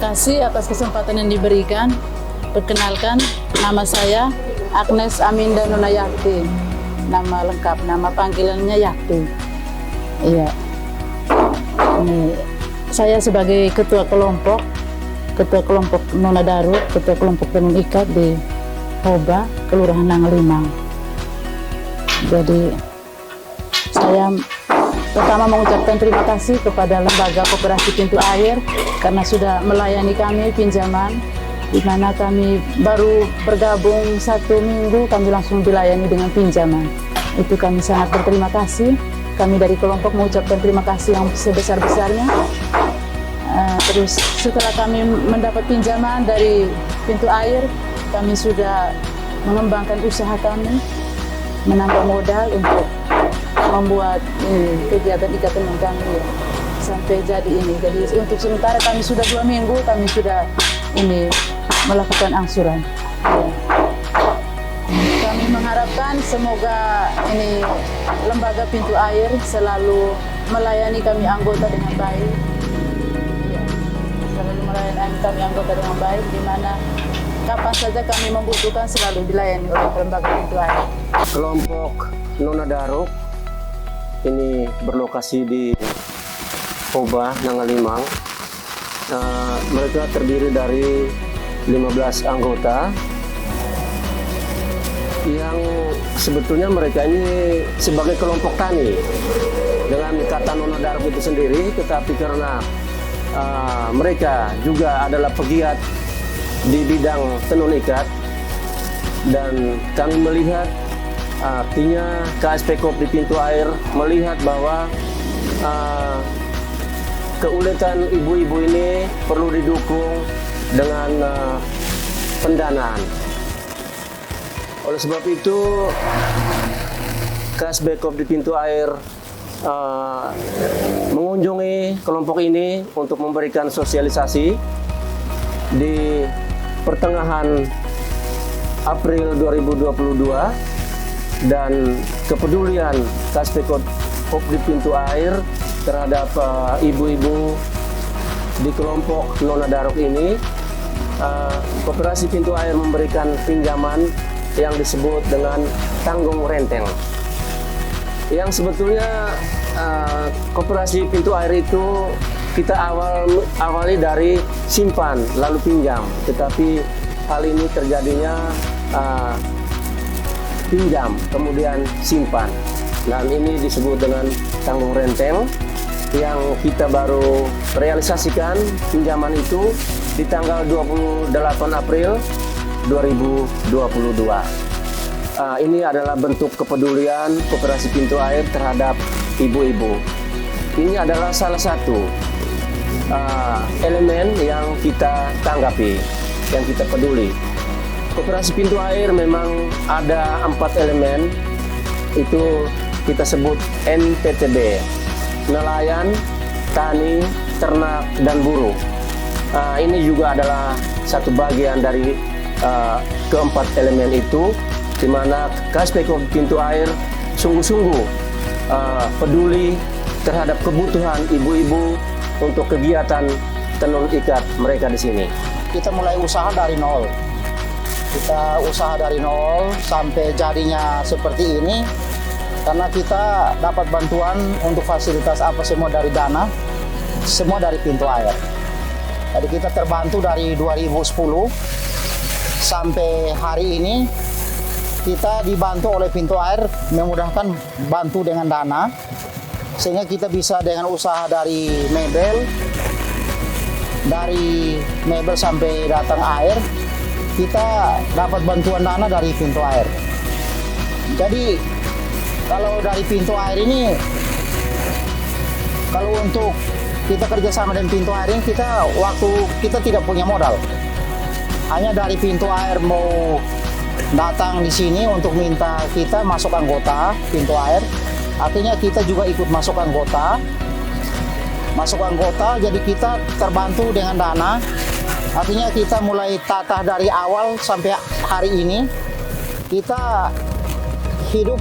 kasih atas kesempatan yang diberikan. Perkenalkan, nama saya Agnes Aminda Nunayakti. Nama lengkap, nama panggilannya Yakti. Iya. Ini saya sebagai ketua kelompok Nona Daruk, ketua kelompok tenun ikat di Hoba, Kelurahan Nangalimang. Jadi saya pertama mengucapkan terima kasih kepada Lembaga Koperasi Pintu Air karena sudah melayani kami pinjaman, di mana kami baru bergabung 1 minggu kami langsung dilayani dengan pinjaman. Itu kami sangat berterima kasih. Kami dari kelompok mengucapkan terima kasih yang sebesar-besarnya. Terus setelah kami mendapat pinjaman dari pintu air, kami sudah mengembangkan usaha kami, menambah modal untuk membuat kegiatan ikat tenun kami sampai jadi ini. Jadi untuk sementara kami sudah 2 minggu, kami sudah melakukan angsuran. Kami mengharapkan semoga lembaga pintu air selalu melayani kami anggota dengan baik. Selalu melayani kami anggota dengan baik, di mana kapan saja kami membutuhkan selalu dilayani oleh lembaga pintu air. Kelompok Nona Daruk ini berlokasi di Hoba, Nangalimang. Mereka terdiri dari 15 anggota yang sebetulnya mereka ini sebagai kelompok tani dengan kata Nona Daruk itu sendiri, tetapi karena mereka juga adalah pegiat di bidang tenun ikat, dan kami melihat artinya KSP Kop di Pintu Air melihat bahwa keuletan ibu-ibu ini perlu didukung dengan pendanaan. Oleh sebab itu KSP Kop di Pintu Air mengunjungi kelompok ini untuk memberikan sosialisasi di pertengahan April 2022, dan kepedulian KSP Kop di Pintu Air terhadap ibu-ibu di kelompok Nona Daruk ini. Koperasi Pintu Air memberikan pinjaman yang disebut dengan tanggung renteng, yang sebetulnya koperasi pintu air itu kita awali dari simpan lalu pinjam, tetapi hal ini terjadinya pinjam kemudian simpan, dan ini disebut dengan tanggung renteng, yang kita baru realisasikan pinjaman itu di tanggal 28 April 2022. Ini adalah bentuk kepedulian Koperasi Pintu Air terhadap ibu-ibu. Ini adalah salah satu elemen yang kita tanggapi, yang kita peduli. Koperasi Pintu Air memang ada 4 elemen, itu kita sebut NPTB: nelayan, tani, ternak, dan buruh. Ini juga adalah satu bagian dari keempat elemen itu, di mana KSP Kop Pintu Air sungguh-sungguh peduli terhadap kebutuhan ibu-ibu untuk kegiatan tenun ikat mereka di sini. Kita mulai usaha dari nol. Kita usaha dari nol sampai jadinya seperti ini karena kita dapat bantuan untuk fasilitas apa semua dari dana, semua dari Pintu Air. Jadi kita terbantu dari 2010 sampai hari ini. Kita dibantu oleh Pintu Air, memudahkan bantu dengan dana, sehingga kita bisa dengan usaha dari mebel sampai datang air, kita dapat bantuan dana dari Pintu Air. Jadi kalau dari Pintu Air ini, kalau untuk kita kerjasama dengan Pintu Air ini, kita tidak punya modal. Hanya dari Pintu Air mau datang di sini untuk minta kita masuk anggota Pintu Air, artinya kita juga ikut masuk anggota, jadi kita terbantu dengan dana, artinya kita mulai tata dari awal sampai hari ini, kita hidup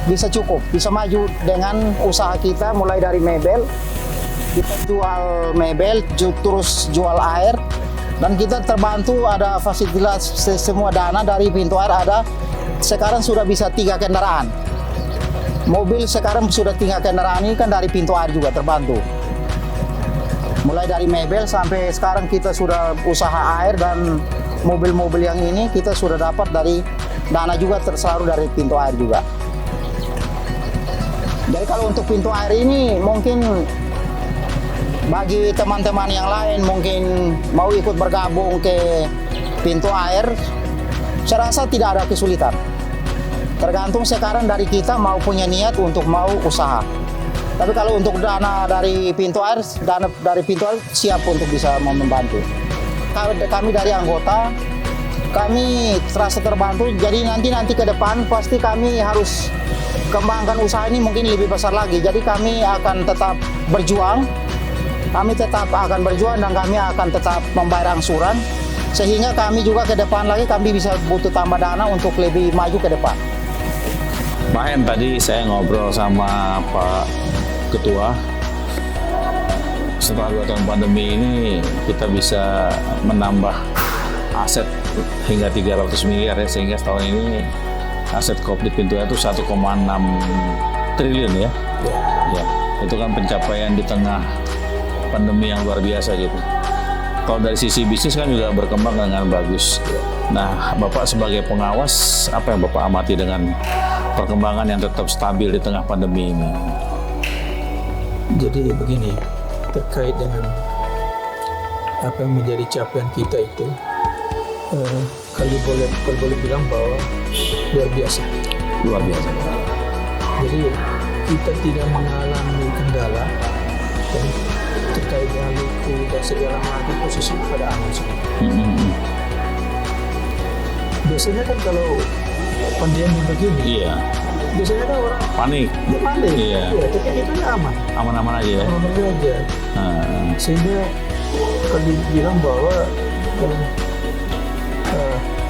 bisa cukup, bisa maju dengan usaha kita mulai dari mebel, Kita jual mebel, terus jual air, dan kita terbantu ada fasilitas semua dana dari pintu air ada. Sekarang sudah bisa 3 kendaraan. Mobil sekarang sudah 3 kendaraan, ini kan dari pintu air juga terbantu. Mulai dari mebel sampai sekarang kita sudah usaha air, dan mobil-mobil yang ini kita sudah dapat dari dana juga tersalur dari pintu air juga. Jadi kalau untuk pintu air ini mungkin bagi teman-teman yang lain mungkin mau ikut bergabung ke pintu air, saya rasa tidak ada kesulitan. Tergantung sekarang dari kita mau punya niat untuk mau usaha. Tapi kalau untuk dana dari pintu air siap untuk bisa membantu. Kami dari anggota, kami terasa terbantu. Jadi nanti ke depan pasti kami harus kembangkan usaha ini mungkin lebih besar lagi. Jadi kami akan tetap berjuang. Kami tetap akan berjuang dan kami akan tetap membayar angsuran. Sehingga kami juga ke depan lagi kami bisa butuh tambah dana untuk lebih maju ke depan. Pak Hen, tadi saya ngobrol sama Pak Ketua. Setelah 2 tahun pandemi ini kita bisa menambah aset hingga 300 miliar ya, sehingga tahun ini aset Koopdit Pintu Air itu 1,6 triliun ya. Ya. Itu kan pencapaian di tengah pandemi yang luar biasa gitu. Kalau dari sisi bisnis kan juga berkembang dengan bagus. Nah, Bapak sebagai pengawas, apa yang Bapak amati dengan perkembangan yang tetap stabil di tengah pandemi ini? Jadi begini, terkait dengan apa yang menjadi capaian kita itu, kalau boleh bilang bahwa luar biasa. Luar biasa. Jadi kita tidak mengalami kendala dan terkait dengan liku dan segala macam posisi pada aman semua. Biasanya kan kalau pandemi begini, Iya, biasanya kan orang panik. panik. Iya. Tapi kita aman. Aman-aman aja ya. Aman aja. Sehingga kalau dibilang bahwa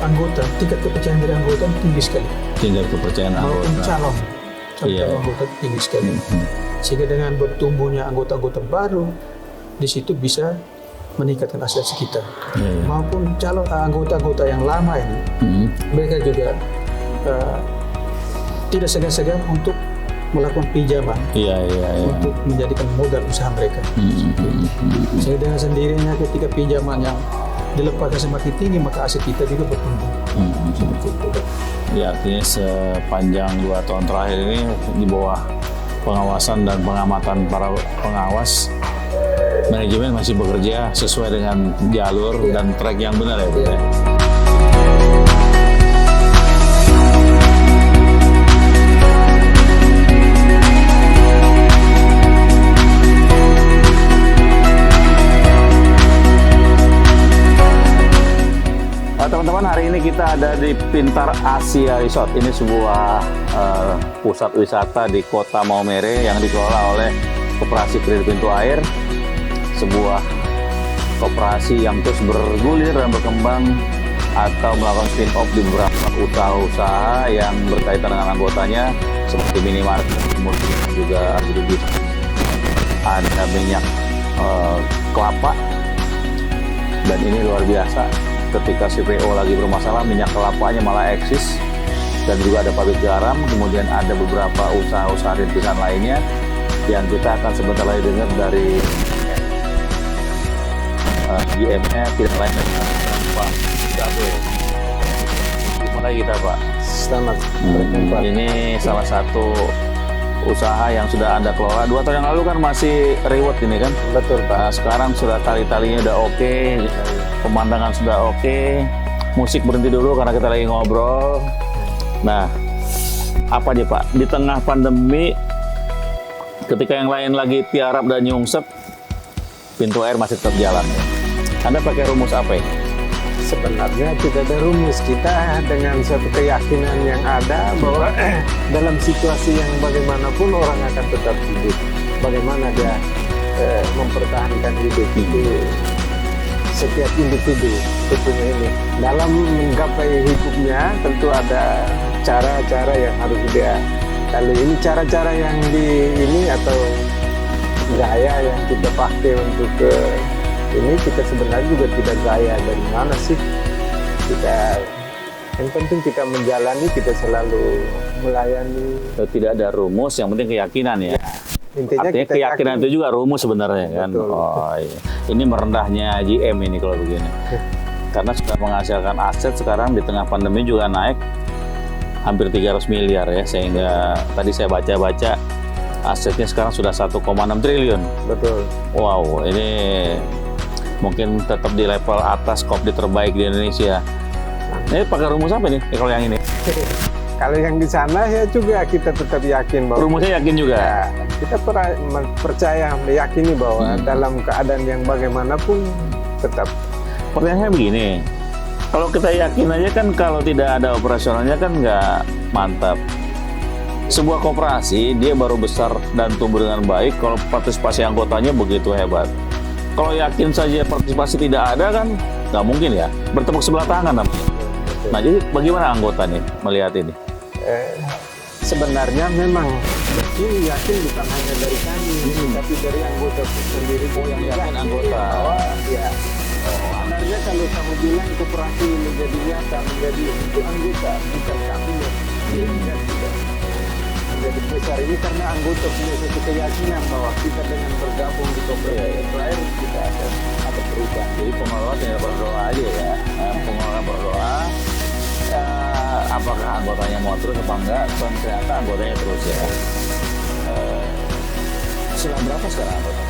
anggota, tingkat kepercayaan dari anggota tinggi sekali. Tingkat kepercayaan Maupun anggota. calon Iya. anggota tinggi sekali. Sehingga dengan bertumbuhnya anggota-anggota baru, di situ bisa meningkatkan asosiasi kita. Iya. Maupun calon anggota-anggota yang lama ini, mereka juga tidak segan-segan untuk melakukan pinjaman Iya. untuk menjadikan modal usaha mereka. Sehingga dengan sendirinya ketika pinjaman yang dilepaskan semakin tinggi, maka aset kita juga bertumbuh. Seperti itu. Ya, artinya sepanjang 2 tahun terakhir ini di bawah pengawasan dan pengamatan para pengawas, manajemen masih bekerja sesuai dengan jalur dan track yang benar ya, Bu, ya? Teman-teman, hari ini kita ada di Pintar Asia Resort. Ini sebuah pusat wisata di Kota Maumere yang dikelola oleh Koperasi Kredit Pintu Air, sebuah koperasi yang terus bergulir dan berkembang atau melakukan spin-off di beberapa usaha-usaha yang berkaitan dengan anggotanya, seperti minimarket, kemudian juga ada minyak kelapa, dan ini luar biasa. Ketika CPO lagi bermasalah, minyak kelapanya malah eksis, dan juga ada pabrik garam, kemudian ada beberapa usaha-usaha rintisan lainnya yang kita akan sebentar lagi dengar dari GM-nya, tidak lain dengan Pak Gabriel. Gimana kita, Pak? Selamat berjumpa. Ini salah satu usaha yang sudah Anda kelola. 2 tahun yang lalu kan masih reward ini kan? Betul, Pak. Nah, sekarang sudah tali-talinya udah oke, pemandangan sudah oke, musik berhenti dulu karena kita lagi ngobrol. Nah, apa aja Pak, di tengah pandemi, ketika yang lain lagi tiarap dan nyungsep, Pintu Air masih tetap jalan. Anda pakai rumus apa ya? Sebenarnya tidak ada rumus, kita dengan suatu keyakinan yang ada bahwa dalam situasi yang bagaimanapun orang akan tetap hidup. Bagaimana dia mempertahankan hidup itu setiap individu tentunya ini. Dalam menggapai hidupnya tentu ada cara-cara yang harus dia lalui. Ini cara-cara yang di ini atau gaya yang kita pakai untuk ke ini, kita sebenarnya juga tidak gaya dari mana sih. Yang penting kita menjalani, kita selalu melayani. Tidak ada rumus, yang penting keyakinan ya. Intinya Artinya kita keyakinan yakin. itu juga rumus sebenarnya kan. Betul. Oh iya. Ini merendahnya GM ini kalau begini. Karena sudah menghasilkan aset sekarang di tengah pandemi juga naik hampir 300 miliar ya, sehingga tadi saya baca-baca asetnya sekarang sudah 1,6 triliun. Betul. Wow, ini mungkin tetap di level atas kopdi terbaik di Indonesia. Ini pakai rumus apa nih kalau yang ini? Kalau yang di sana ya juga kita tetap yakin bahwa Rumusnya yakin juga. ya, kita percaya, meyakini bahwa dalam keadaan yang bagaimanapun tetap. Pertanyaannya begini, kalau kita yakin aja kan kalau tidak ada operasionalnya kan nggak mantap. Sebuah koperasi dia baru besar dan tumbuh dengan baik kalau partisipasi anggotanya begitu hebat. Kalau yakin saja partisipasi tidak ada kan nggak mungkin ya, bertepuk sebelah tangan namanya. Nah jadi bagaimana anggota nih melihat ini? Sebenarnya memang ini yakin bukan hanya dari kami, tapi dari anggota sendiri. Oh, yang yakin anggota. Bahwa, ya, sebenarnya kalau kamu bilang koperasi menjadi nyata, menjadi untuk anggota, bukan kami yang menjadi besar ini karena anggota punya satu keyakinan bahwa kita dengan bergabung di koperasi terakhir kita akan ada perubahan. Jadi pengelola tinggal berdoa aja ya. Pengelola berdoa. Apakah anggotanya mau terus apa enggak? Dan ternyata anggotanya terus ya. Sudah berapa sekarang anggota?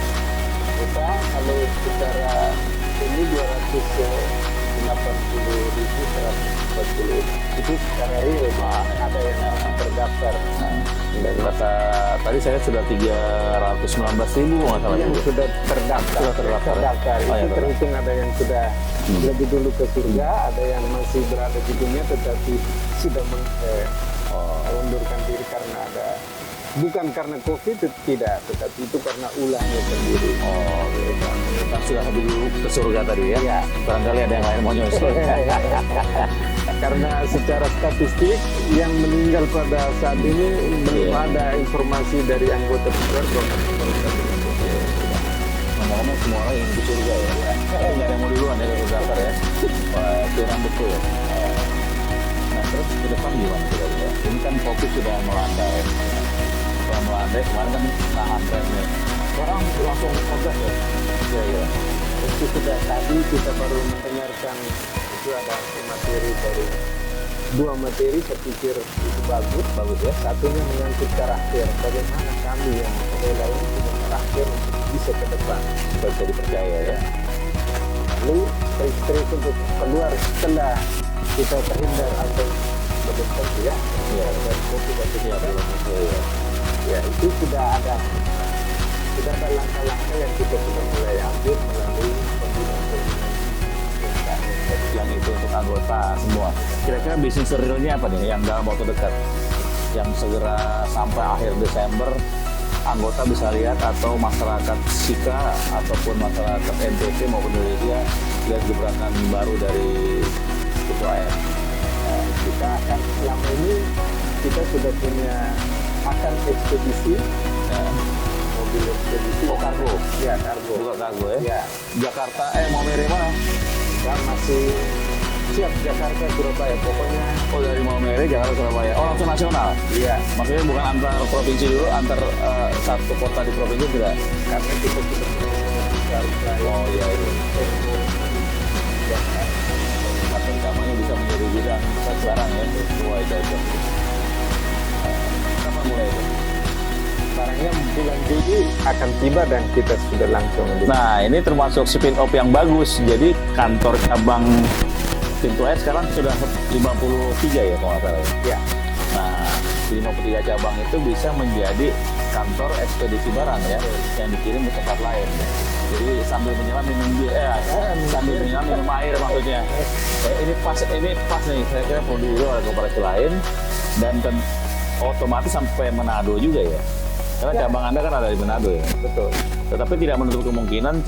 Kita kalau secara ini 280.140 itu secara real, ada yang terdaftar. Dan kata tadi saya sudah 319.000 nggak salah Yang juga. sudah terdaftar, Sudah terdaftar. itu ya, terhitung ada yang sudah lebih dulu ke surga, ada yang masih berada di dunia tetapi sudah mengundurkan diri karena ada, bukan karena COVID tidak, tetapi itu karena ulahnya sendiri. Oh, gitu. Kan sudah lebih dulu ke surga tadi ya. Ya. Barangkali ada yang lain mau nyusul. Karena secara statistik yang meninggal pada saat ini belum Iya. ada informasi dari anggota keluarga. Ngomong-ngomong semua orang ingin ke surga ya. Tapi nggak ada yang mau duluan ya ke daftar ya. Wah, itu yang betul. Nah terus ke depan gimana kira-kira? Ini kan fokus sudah melandai. Setelah melandai kemarin kan nahan trennya. Sekarang langsung progres ya. Ya, ya. Itu sudah tadi kita baru mendengarkan itu ada materi dari dua materi, saya pikir itu bagus ya. Satunya menyangkut karakter, bagaimana kami yang pengelola ini punya karakter untuk bisa ke depan, Bisa dipercaya ya. lalu trik-trik untuk keluar setelah kita terhindar atau betul ya dari COVID dan sebagainya. Ya itu sudah ada langkah-langkah yang kita sudah mulai ambil melalui pembinaan Yang itu untuk anggota semua. Kira-kira bisnis realnya apa nih yang dalam waktu dekat? Yang segera sampai akhir Desember anggota bisa lihat atau masyarakat Sika ataupun masyarakat NTT maupun Indonesia lihat gebrakan baru dari Pintu Air. kita akan selama ini kita sudah punya akan ekspedisi mobil ekspedisi kargo. ya kargo Buka kargo ya. ya Jakarta mau mere mana? dan masih siap Jakarta Surabaya pokoknya. Oh dari Maumere Jakarta Surabaya. Oh langsung nasional. Iya, Maksudnya bukan antar provinsi dulu, antar satu kota di provinsi tidak. karena kita sudah Oh iya itu. Atau utamanya bisa menjadi bidang sekarang ya. Wah itu. Kapan mulai itu? barangnya bulan Juli akan tiba dan kita sudah langsung Nah ini termasuk spin off yang bagus. Jadi kantor cabang Pintu Air sekarang sudah 53 ya kalau nggak salah. ya. Nah, di 53 cabang itu bisa menjadi kantor ekspedisi barang ya, yang dikirim ke tempat lain. Jadi sambil menyelam minum sambil menyelam minum air maksudnya. Ini pas nih, saya kira perlu dulu ada koperasi lain dan otomatis sampai Manado juga ya. Karena cabang Anda kan ada di Manado ya. Betul. Tetapi tidak menutup kemungkinan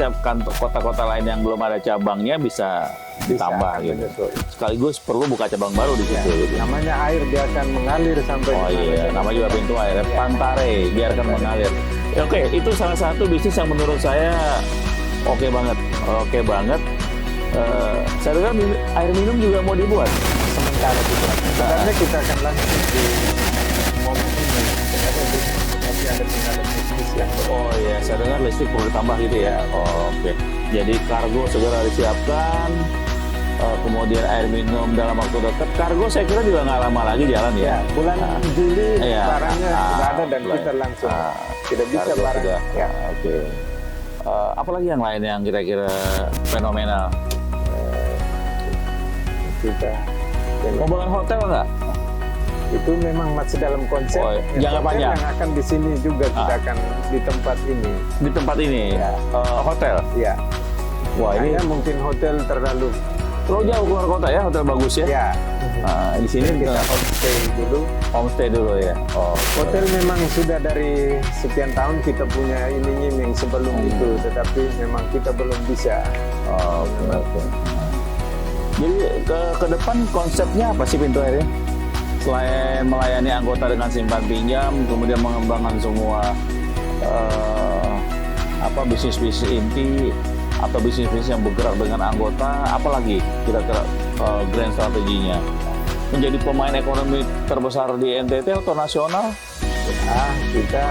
kota-kota lain yang belum ada cabangnya bisa ditambah akan gitu. menyusul. Sekaligus perlu buka cabang baru di situ. Gitu. Namanya air dia akan mengalir sampai Oh di mana iya, saja. nama juga Pintu Air. Pantare, biarkan mengalir. Oke, itu salah satu bisnis yang menurut saya oke banget, oke banget. Saya dengar air minum juga mau dibuat. Sementara kita, sebenarnya kita akan lanjut di momen ini. Nanti ada tinggal bisnis yang Oh iya, saya dengar listrik perlu ditambah gitu ya. Oke, jadi kargo segera disiapkan. Kemudian air minum dalam waktu dekat. Kargo saya kira juga nggak lama lagi jalan ya. bulan Juli Iya. barangnya sudah ada dan Mulai. kita langsung tidak bisa Kargo barang. sudah. Ya. Oke. Apalagi yang lain yang kira-kira fenomenal? Kita Mau bangun hotel nggak? itu memang masih dalam konsep Oh, yang jangka hotel panjang. yang akan di sini juga kita akan di tempat ini. Di tempat ini, Ya. Hotel. Ya. Wah ini Hanya mungkin hotel terlalu terlalu jauh keluar kota ya, hotel bagus ya. ya. Di sini Kita kita homestay dulu. homestay dulu ya. Oh, Hotel memang sudah dari sekian tahun kita punya iming-iming sebelum itu, tetapi memang kita belum bisa. oke. Jadi ke depan konsepnya apa sih pintu airnya? Selain melayani anggota dengan simpan pinjam, kemudian mengembangkan semua bisnis-bisnis inti atau bisnis-bisnis yang bergerak dengan anggota, apalagi kira-kira grand strateginya? Menjadi pemain ekonomi terbesar di NTT atau nasional? Kita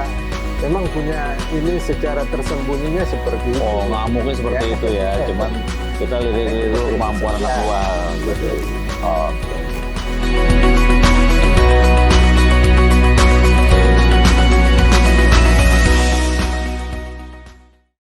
memang punya ini secara tersembunyinya seperti itu. Oh, nggak mungkin seperti Ya. itu ya. Cuman kita lihat dulu kemampuan anak buah. Gitu. Oke.